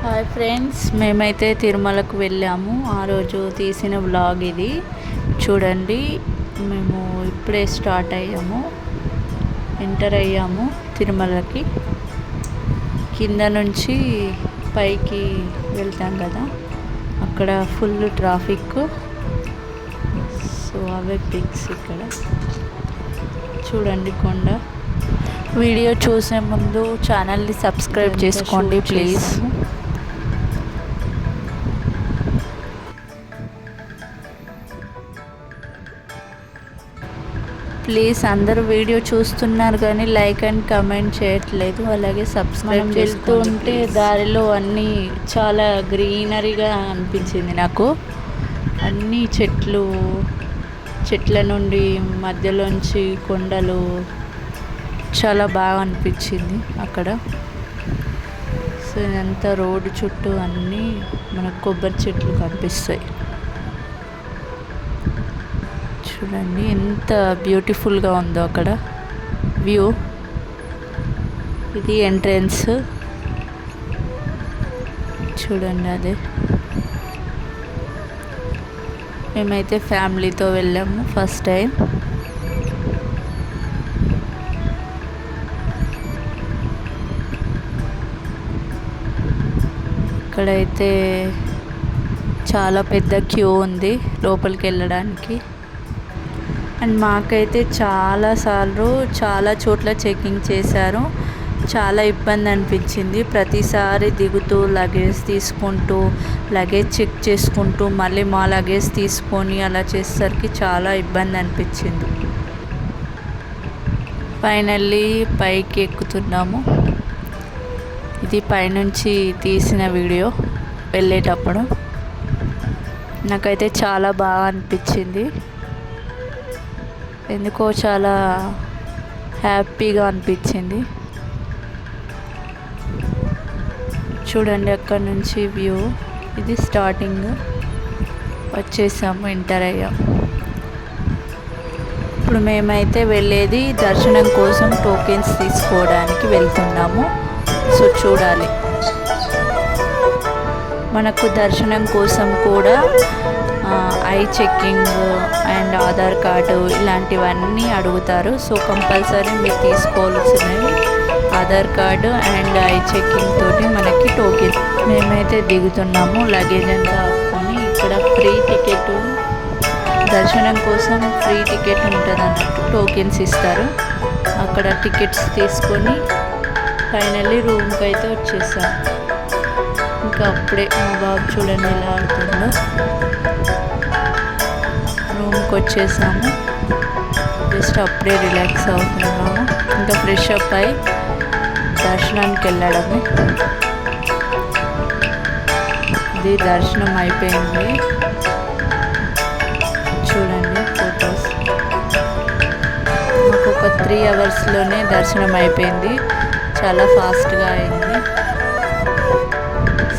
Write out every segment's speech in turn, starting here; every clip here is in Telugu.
హాయ్ ఫ్రెండ్స్, మేమైతే తిరుమలకు వెళ్ళాము. ఆ రోజు తీసిన వ్లాగ్ ఇది చూడండి. మేము ఇప్పుడే ఎంటర్ అయ్యాము తిరుమలకి. కింద నుంచి పైకి వెళ్తాం కదా, అక్కడ ఫుల్ ట్రాఫిక్. సో అవే పిక్స్ ఇక్కడ చూడండి. కొండ వీడియో చూసే ముందు ఛానల్ని సబ్స్క్రైబ్ చేసుకోండి ప్లీజ్. ప్లీజ్ అందరూ వీడియో చూస్తున్నారు కానీ లైక్ అండ్ కమెంట్ చేయట్లేదు, అలాగే సబ్స్క్రైబ్ చేస్తూ ఉంటే దారిలో అన్నీ చాలా గ్రీనరీగా అనిపించింది నాకు. అన్నీ చెట్ల నుండి మధ్యలోంచి కొండలు చాలా బాగా అనిపించింది అక్కడ. సో ఇదంతా రోడ్డు చుట్టూ అన్నీ మనకు కొబ్బరి చెట్లు కనిపిస్తాయి. చూడండి ఎంత బ్యూటిఫుల్గా ఉందో అక్కడ వ్యూ. ఇది ఎంట్రన్స్ చూడండి. అదే మేమైతే ఫ్యామిలీతో వెళ్ళాము ఫస్ట్ టైం. ఇక్కడైతే చాలా పెద్ద క్యూ ఉంది లోపలికి వెళ్ళడానికి. అండ్ మాకైతే చాలా చోట్ల చెకింగ్ చేశారు. చాలా ఇబ్బంది అనిపించింది. ప్రతిసారి దిగుతూ లగేజ్ తీసుకుంటూ లగేజ్ చెక్ చేసుకుంటూ మళ్ళీ మా లగేజ్ తీసుకొని అలా చేసేసరికి చాలా ఇబ్బంది అనిపించింది. ఫైనల్లీ పైకి ఎక్కుతున్నాము. ఇది పైనుంచి తీసిన వీడియో వెళ్ళేటప్పుడు. నాకైతే చాలా బాగా అనిపించింది. ఎందుకో చాలా హ్యాపీగా అనిపించింది. చూడండి అక్కడ నుంచి వ్యూ. ఇది స్టార్టింగ్. వచ్చేసాము, ఎంటర్ అయ్యాం. ఇప్పుడు మేమైతే వెళ్ళేది దర్శనం కోసం టోకెన్స్ తీసుకోవడానికి వెళ్తున్నాము. సో చూడాలి. మనకు దర్శనం కోసం కూడా eye checking and Aadhaar card ఇలాంటివన్నీ అడుగుతారు. సో కంపల్సరీ మీరు తీసుకోవాల్సినవి Aadhaar card and eye checking తోటి మనకి టోకెన్. మేమైతే దిగుతున్నాము. లగేజ్ అంతా ఆపుకొని ఇక్కడ ఫ్రీ టికెట్, దర్శనం కోసం ఫ్రీ టికెట్ ఉంటుంది అన్నట్టు. టోకెన్స్ ఇస్తారు. అక్కడ టికెట్స్ తీసుకొని ఫైనల్లీ రూమ్కి అయితే వచ్చేసాం. ఇంకా అప్పుడే మా బాబు చూడండి ఎలా ఆడుతుందో. రూమ్కి వచ్చేసాము. జస్ట్ అప్పుడే రిలాక్స్ అవుతున్నాము. ఇంకా ఫ్రెష్ అప్ అయి దర్శనానికి వెళ్ళడమే. ఇది దర్శనం అయిపోయింది. చూడండి ఫొటోస్. మాకు ఒక 3 అవర్స్లోనే దర్శనం అయిపోయింది. చాలా ఫాస్ట్గా అయింది.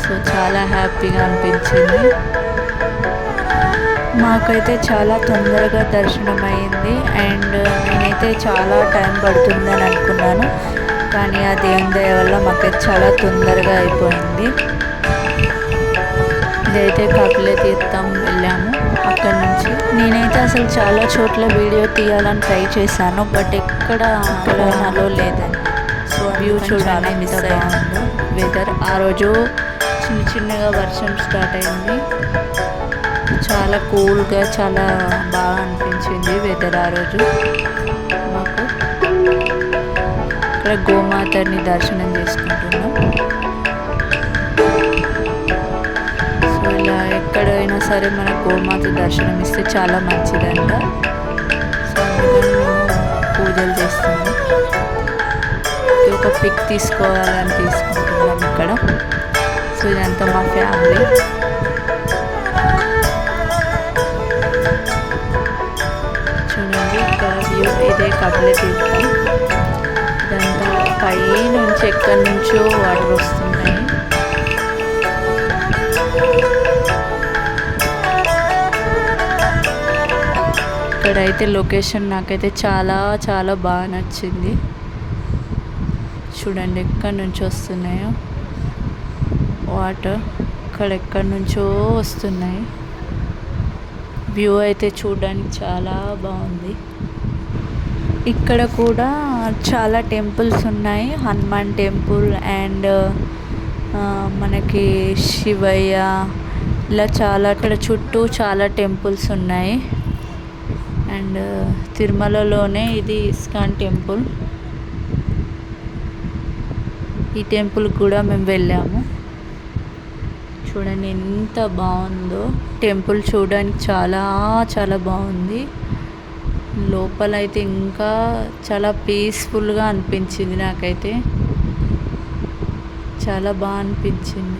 సో చాలా హ్యాపీగా అనిపించింది. మాకైతే చాలా తొందరగా దర్శనం అయింది. అండ్ నేనైతే చాలా టైం పడుతుందని అనుకున్నాను, కానీ ఆ దేవుని దయ వల్ల మాకైతే చాలా తొందరగా అయిపోయింది. ఇదైతే కపిలతీర్థం వెళ్ళాము. అక్కడ నుంచి నేనైతే అసలు చాలా చోట్ల వీడియో తీయాలని ట్రై చేశాను, బట్ ఎక్కడ నాలో లేదండి. సో వ్యూ చూడాలి మిస్ అయ్యాను. వెదర్ ఆ రోజు చిన్నగా వర్షం స్టార్ట్ అయింది. చాలా కూల్గా చాలా బాగా అనిపించింది వెదర్ ఆ రోజు మాకు. ఇక్కడ గోమాతని దర్శనం చేసుకుంటున్నాం. సో ఇలా ఎక్కడైనా సరే మన గోమాత దర్శనం ఇస్తే చాలా మంచిదంట. సో అందుకని మేము పూజలు చేస్తున్నాం. ఒక పిక్ తీసుకోవాలని తీసుకుంటున్నాం ఇక్కడ. సో ఇదంతా మా ఫ్యామిలీ. చూడండి ఇక్కడ వ్యూ. ఇదే కపిలతీర్థం. ఇదంతా పై నుంచి ఎక్కడి నుంచో వాటర్ వస్తున్నాయి. ఇక్కడైతే లొకేషన్ నాకైతే చాలా బాగా నచ్చింది. చూడండి ఎక్కడి నుంచి వస్తున్నాయో వాటర్ ఇక్కడ ఎక్కడి నుంచో వస్తున్నాయి. వ్యూ అయితే చూడడానికి చాలా బాగుంది. ఇక్కడ కూడా చాలా టెంపుల్స్ ఉన్నాయి. హనుమాన్ టెంపుల్ అండ్ మనకి శివయ్య, ఇలా చాలా ఇక్కడ చుట్టూ చాలా టెంపుల్స్ ఉన్నాయి. అండ్ తిరుమలలోనే ఇది ఇస్కాన్ టెంపుల్. ఈ టెంపుల్ కూడా మేము వెళ్ళాము. చూడండి ఎంత బాగుందో టెంపుల్, చూడడానికి చాలా చాలా బాగుంది. లోపలైతే ఇంకా చాలా పీస్ఫుల్గా అనిపించింది. నాకైతే చాలా బాగా అనిపించింది.